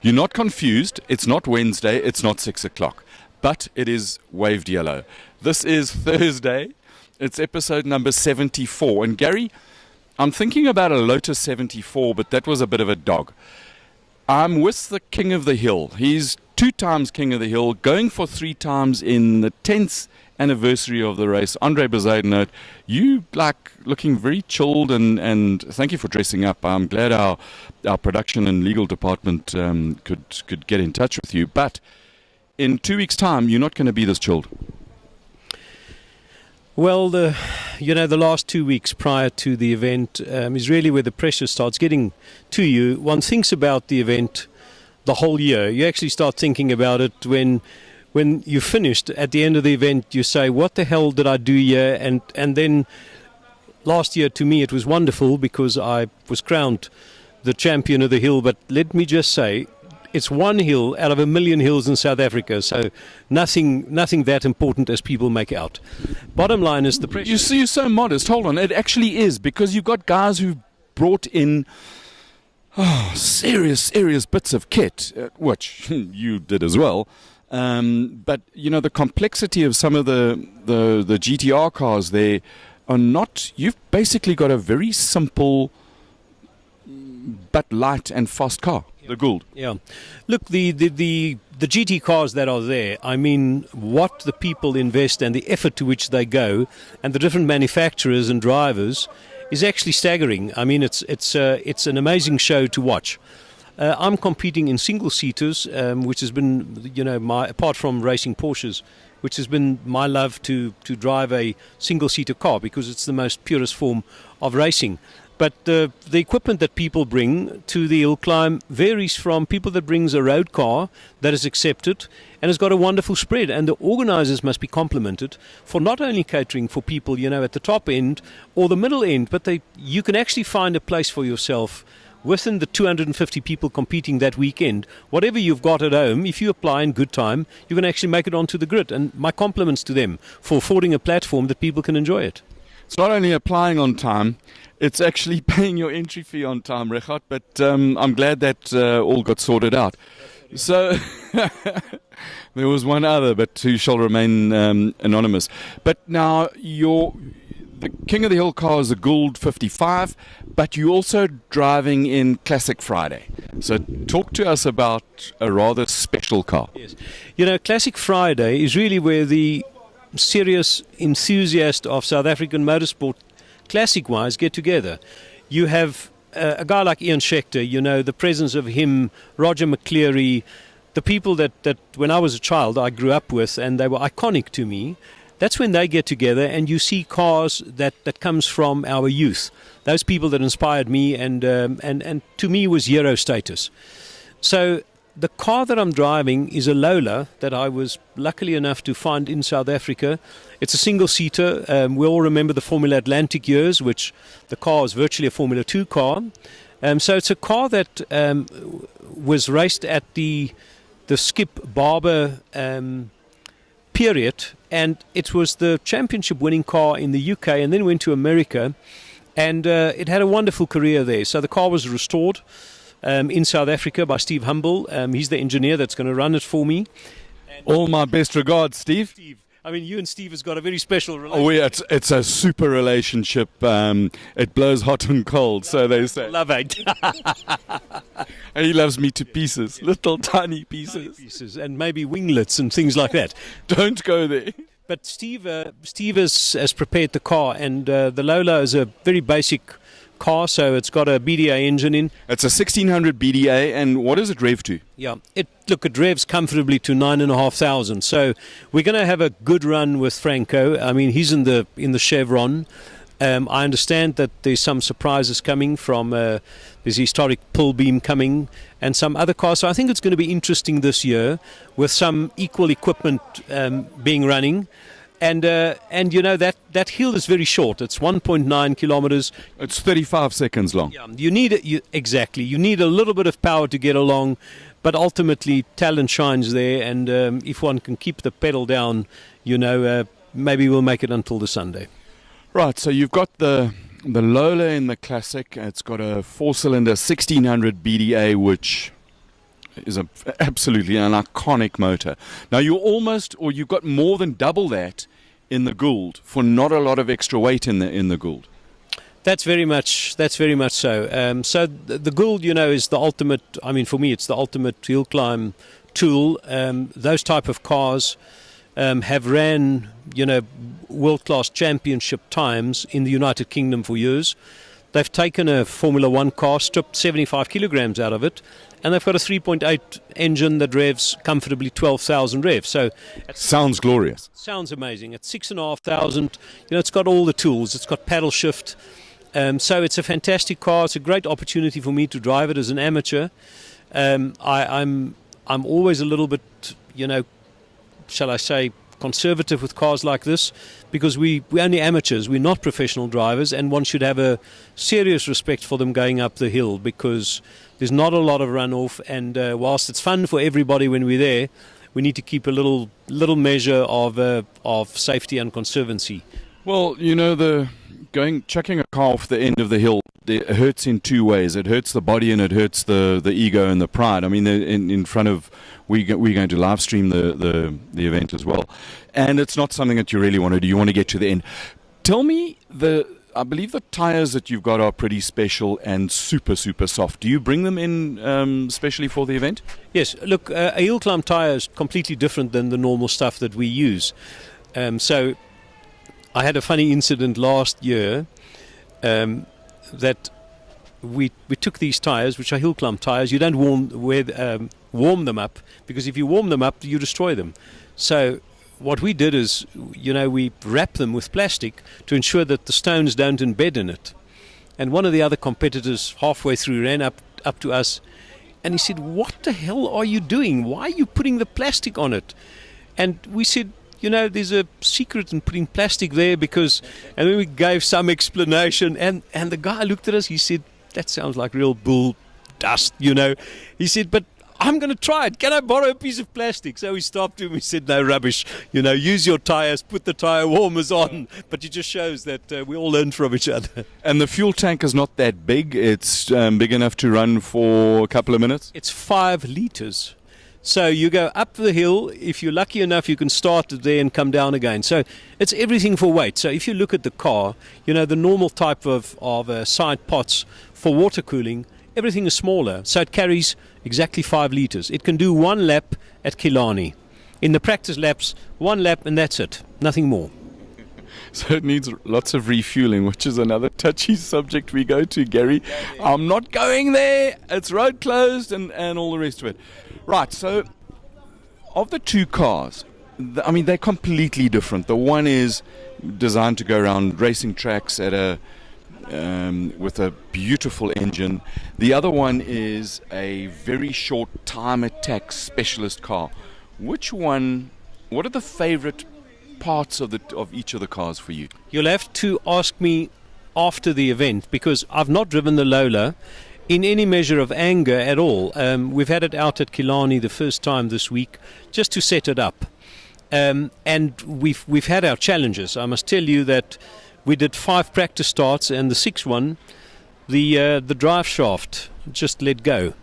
You're not confused. It's not Wednesday. It's not 6 o'clock. But it is waved yellow. This is Thursday. It's episode number 74. And Gary, I'm thinking about a Lotus 74, but that was a bit of a dog. I'm with the King of the Hill. He's 2 times King of the Hill, going for 3 times in the 10th anniversary of the race. Andre Bezuidenhout, you looking very chilled, and thank you for dressing up. I'm glad our production and legal department could get in touch with you. But in 2 weeks' time, you're not going to be this chilled. Well, the last 2 weeks prior to the event is really where the pressure starts getting to you. One thinks about the event the whole year. You actually start thinking about it when you finished at the end of the event. You say, what the hell did I do here? And then last year, to me, it was wonderful because I was crowned the champion of the hill. But let me just say, it's one hill out of a million hills in South Africa, so nothing that important as people make out. Bottom line is the pressure. You see, you're so modest. Hold on, it actually is, because you've got guys who brought in serious bits of kit, which you did as well. But the complexity of some of the GTR cars there are not. You've basically got a very simple but light and fast car. The Gould. Yeah. Look, the GT cars that are there, I mean, what the people invest and the effort to which they go and the different manufacturers and drivers is actually staggering. I mean, it's an amazing show to watch. I'm competing in single-seaters, which has been, apart from racing Porsches, which has been my love to drive a single-seater car because it's the most purest form of racing. But the equipment that people bring to the hill climb varies from people that brings a road car that is accepted and has got a wonderful spread. And the organisers must be complimented for not only catering for people, at the top end or the middle end, but you can actually find a place for yourself within the 250 people competing that weekend. Whatever you've got at home, if you apply in good time, you can actually make it onto the grid. And my compliments to them for affording a platform that people can enjoy it. It's not only applying on time, it's actually paying your entry fee on time, Richard, but I'm glad that all got sorted out. So there was one other, but who shall remain anonymous. But now the King of the Hill car is a Gould 55, but you're also driving in Classic Friday. So talk to us about a rather special car. Yes. Classic Friday is really where the serious enthusiast of South African motorsport, classic-wise, get together. You have a guy like Ian Schechter, the presence of him, Roger McCleary, the people that when I was a child I grew up with and they were iconic to me. That's when they get together and you see cars that comes from our youth. Those people that inspired me and to me was hero status. So the car that I'm driving is a Lola that I was lucky enough to find in South Africa. It's a single-seater. We all remember the Formula Atlantic years, which the car was virtually a Formula 2 car. So it's a car that was raced at the Skip Barber period, and it was the championship-winning car in the UK and then went to America, and it had a wonderful career there. So the car was restored in South Africa by Steve Humble. He's the engineer that's going to run it for me. All my best regards, Steve. I mean, you and Steve has got a very special relationship. Oh, yeah, it's a super relationship. It blows hot and cold, so they say. Love it. And he loves me to pieces, little tiny pieces. And maybe winglets and things like that. Don't go there. But Steve has prepared the car, and the Lola is a very basic car, so it's got a BDA engine in. It's a 1600 BDA, and what does it rev to? Yeah, it revs comfortably to 9,500. So we're going to have a good run with Franco. I mean, he's in the Chevron. I understand that there's some surprises coming from there's historic pull beam coming and some other cars. So I think it's going to be interesting this year with some equal equipment being running. And that hill is very short. It's 1.9 kilometers. It's 35 seconds long. Yeah, you need exactly. You need a little bit of power to get along, but ultimately talent shines there. And if one can keep the pedal down, maybe we'll make it until the Sunday. Right. So you've got the Lola in the Classic. It's got a 4-cylinder 1600 BDA, which is absolutely an iconic motor. Now you've got more than double that in the Gould for not a lot of extra weight in the Gould. That's very much so. So the Gould, is the ultimate. I mean, for me, it's the ultimate hill climb tool. Those type of cars have ran, world-class championship times in the United Kingdom for years. They've taken a Formula One car, stripped 75 kilograms out of it, and they've got a 3.8 engine that revs comfortably 12,000 revs. So sounds glorious. Sounds amazing. At 6,500, it's got all the tools. It's got paddle shift. So it's a fantastic car. It's a great opportunity for me to drive it as an amateur. I'm always a little bit, shall I say, conservative with cars like this, because we're only amateurs, we're not professional drivers, and one should have a serious respect for them going up the hill, because there's not a lot of runoff, and whilst it's fun for everybody when we're there, we need to keep a little measure of safety and conservancy. Well, chucking a car off the end of the hill, it hurts in two ways. It hurts the body and it hurts the ego and the pride. I mean, in front of, we're going to live stream the event as well. And it's not something that you really want to do. You want to get to the end. Tell me, I believe the tires that you've got are pretty special and super, super soft. Do you bring them in specially for the event? Yes. Look, a hill climb tire is completely different than the normal stuff that we use. So I had a funny incident last year that we took these tires, which are hill climb tires. You don't warm them up, because if you warm them up, you destroy them. So what we did is, we wrap them with plastic to ensure that the stones don't embed in it. And one of the other competitors halfway through ran up to us, and he said, "What the hell are you doing? Why are you putting the plastic on it?" And we said, there's a secret in putting plastic there, because, and then we gave some explanation, and the guy looked at us, he said, "That sounds like real bull dust, He said, "But I'm going to try it. Can I borrow a piece of plastic?" So we stopped him. We said, "No, rubbish. Use your tires, put the tire warmers on." But it just shows that we all learn from each other. And the fuel tank is not that big. It's big enough to run for a couple of minutes? It's 5 litres. So you go up the hill. If you're lucky enough, you can start there and come down again. So it's everything for weight. So if you look at the car, the normal type of side pots for water cooling, everything is smaller. So it carries exactly 5 litres. It can do 1 lap at Killarney. In the practice laps, 1 lap and that's it. Nothing more. So it needs lots of refueling, which is another touchy subject we go to, Gary. I'm not going there. It's road closed and all the rest of it. Right, so of the two cars, they're completely different. The one is designed to go around racing tracks at with a beautiful engine. The other one is a very short time attack specialist car. What are the favorite parts of each of the cars for you? You'll have to ask me after the event, because I've not driven the Lola in any measure of anger at all. We've had it out at Killarney the first time this week, just to set it up. And we've had our challenges. I must tell you that we did 5 practice starts, and the 6th one, the drive shaft just let go.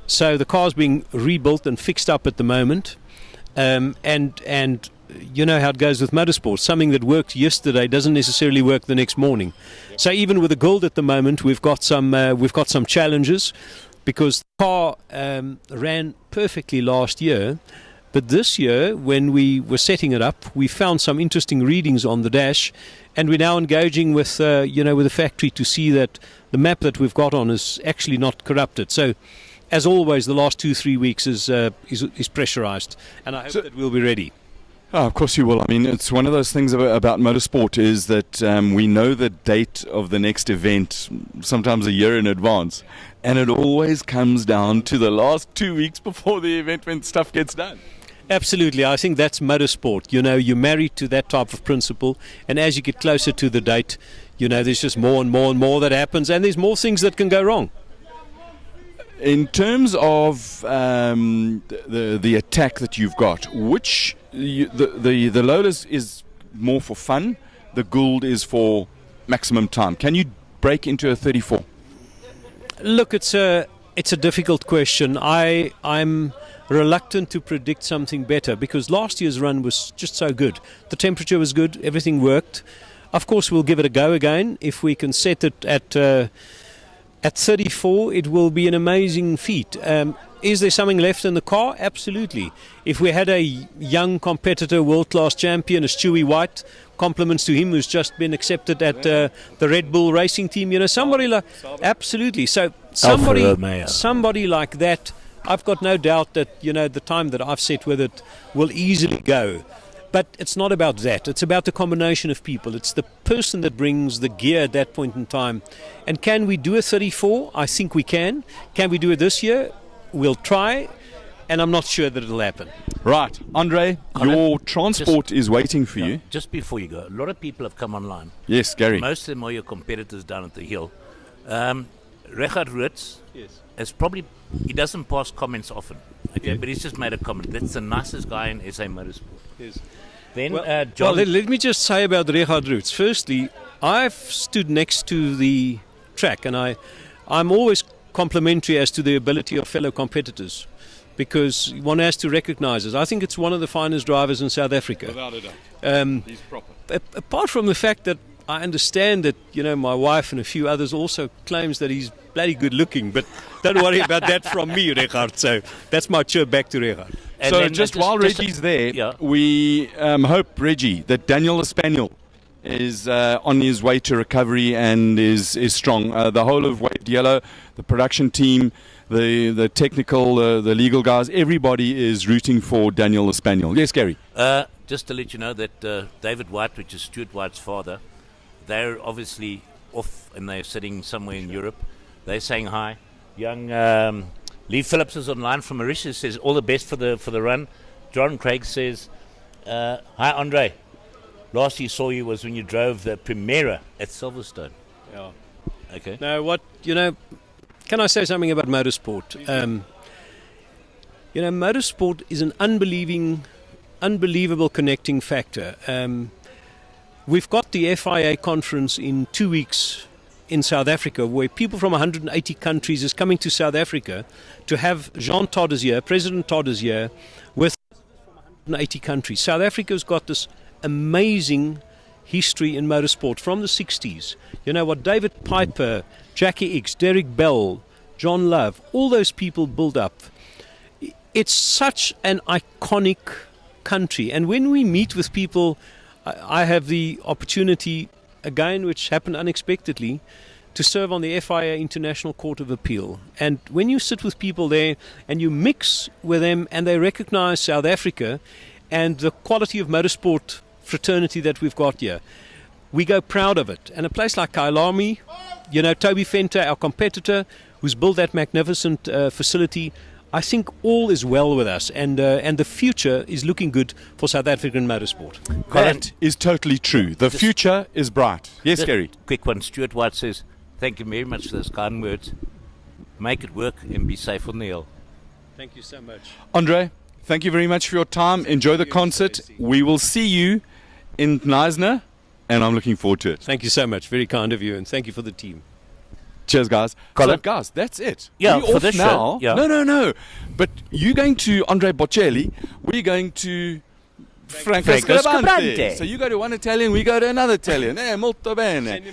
So the car's being rebuilt and fixed up at the moment. And you know how it goes with motorsport. Something that worked yesterday doesn't necessarily work the next morning. So even with the Gould at the moment, we've got some challenges, because the car ran perfectly last year, but this year when we were setting it up, we found some interesting readings on the dash, and we're now engaging with with the factory to see that the map that we've got on is actually not corrupted. So, as always, the last 2-3 weeks is pressurized, and I hope that we'll be ready. Oh, of course you will. I mean, it's one of those things about motorsport is that we know the date of the next event sometimes a year in advance, and it always comes down to the last 2 weeks before the event when stuff gets done. Absolutely. I think that's motorsport. You're married to that type of principle, and as you get closer to the date, there's just more and more and more that happens, and there's more things that can go wrong. In terms of the attack that you've got, the Lola is more for fun, the Gould is for maximum time. Can you break into a 34? Look, it's a It's a difficult question. I'm reluctant to predict something better because last year's run was just so good. The temperature was good, everything worked. Of course, we'll give it a go again. If we can set it at 34, it will be an amazing feat. Is there something left in the car? Absolutely. If we had a young competitor, world-class champion, a Stewie White, compliments to him, who's just been accepted at the Red Bull racing team, somebody like... Absolutely. So somebody like that, I've got no doubt that, the time that I've set with it will easily go. But it's not about that. It's about the combination of people. It's the person that brings the gear at that point in time. And can we do a 34? I think we can. Can we do it this year? We'll try. And I'm not sure that it'll happen. Right. Andre, your transport is waiting for you. Just before you go, a lot of people have come online. Yes, Gary. Most of them are your competitors down at the hill. Richard Roots is probably... He doesn't pass comments often. Okay, but he's just made a comment. That's the nicest guy in SA Motorsport. Yes. Then, John, let me just say about Richard Roots. Firstly, I've stood next to the track, and I'm always complimentary as to the ability of fellow competitors, because one has to recognise it. I think it's one of the finest drivers in South Africa. Without a doubt. He's proper. Apart from the fact that I understand that, my wife and a few others also claims that he's bloody good looking, but don't worry about that from me, Richard. So that's my chirp back to Richard. And so just while Reggie's there, we hope, Reggie, that Daniel the Spaniel is on his way to recovery and is strong. The whole of Waved Yellow, the production team, the technical, the legal guys, everybody is rooting for Daniel the Spaniel. Yes, Gary? Just to let you know that David White, which is Stuart White's father, they're obviously off and they're sitting somewhere in Europe. They're saying hi. Young Lee Phillips is online from Mauritius, says all the best for the run. John Craig says, hi Andre. Last you saw you was when you drove the Primera at Silverstone. Yeah. Okay. Now can I say something about motorsport? Motorsport is an unbelievable connecting factor. We've got the FIA conference in 2 weeks in South Africa, where people from 180 countries is coming to South Africa to have Jean Todt is here, President Todt is here, with 180 countries. South Africa's got this amazing history in motorsport from the 60s. What David Piper, Jackie X, Derek Bell, John Love, all those people build up. It's such an iconic country. And when we meet with people, I have the opportunity, again, which happened unexpectedly, to serve on the FIA International Court of Appeal. And when you sit with people there and you mix with them and they recognize South Africa and the quality of motorsport fraternity that we've got here, we go proud of it. And a place like Kyalami, Toby Fenter, our competitor, who's built that magnificent facility, I think all is well with us, and the future is looking good for South African motorsport. That is totally true. The future is bright. Yes, Gary? Quick one. Stuart White says, thank you very much for those kind words. Make it work and be safe on the hill. Thank you so much. Andre, thank you very much for your time. Enjoy the concert. We will see you in Knysna, and I'm looking forward to it. Thank you so much. Very kind of you, and thank you for the team. Cheers, guys. Colin? So, guys, that's it. Yeah, we're for off this now. show. Yeah. No. But you're going to Andre Bocelli. We're going to Franco Scribante. So you go to one Italian, we go to another Italian. Molto bene.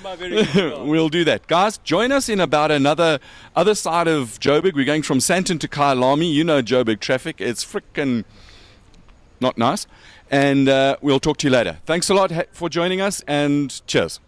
We'll do that. Guys, join us in about other side of Joburg. We're going from Sandton to Kyalami. Joburg traffic. It's frickin' not nice. And we'll talk to you later. Thanks a lot for joining us, and cheers.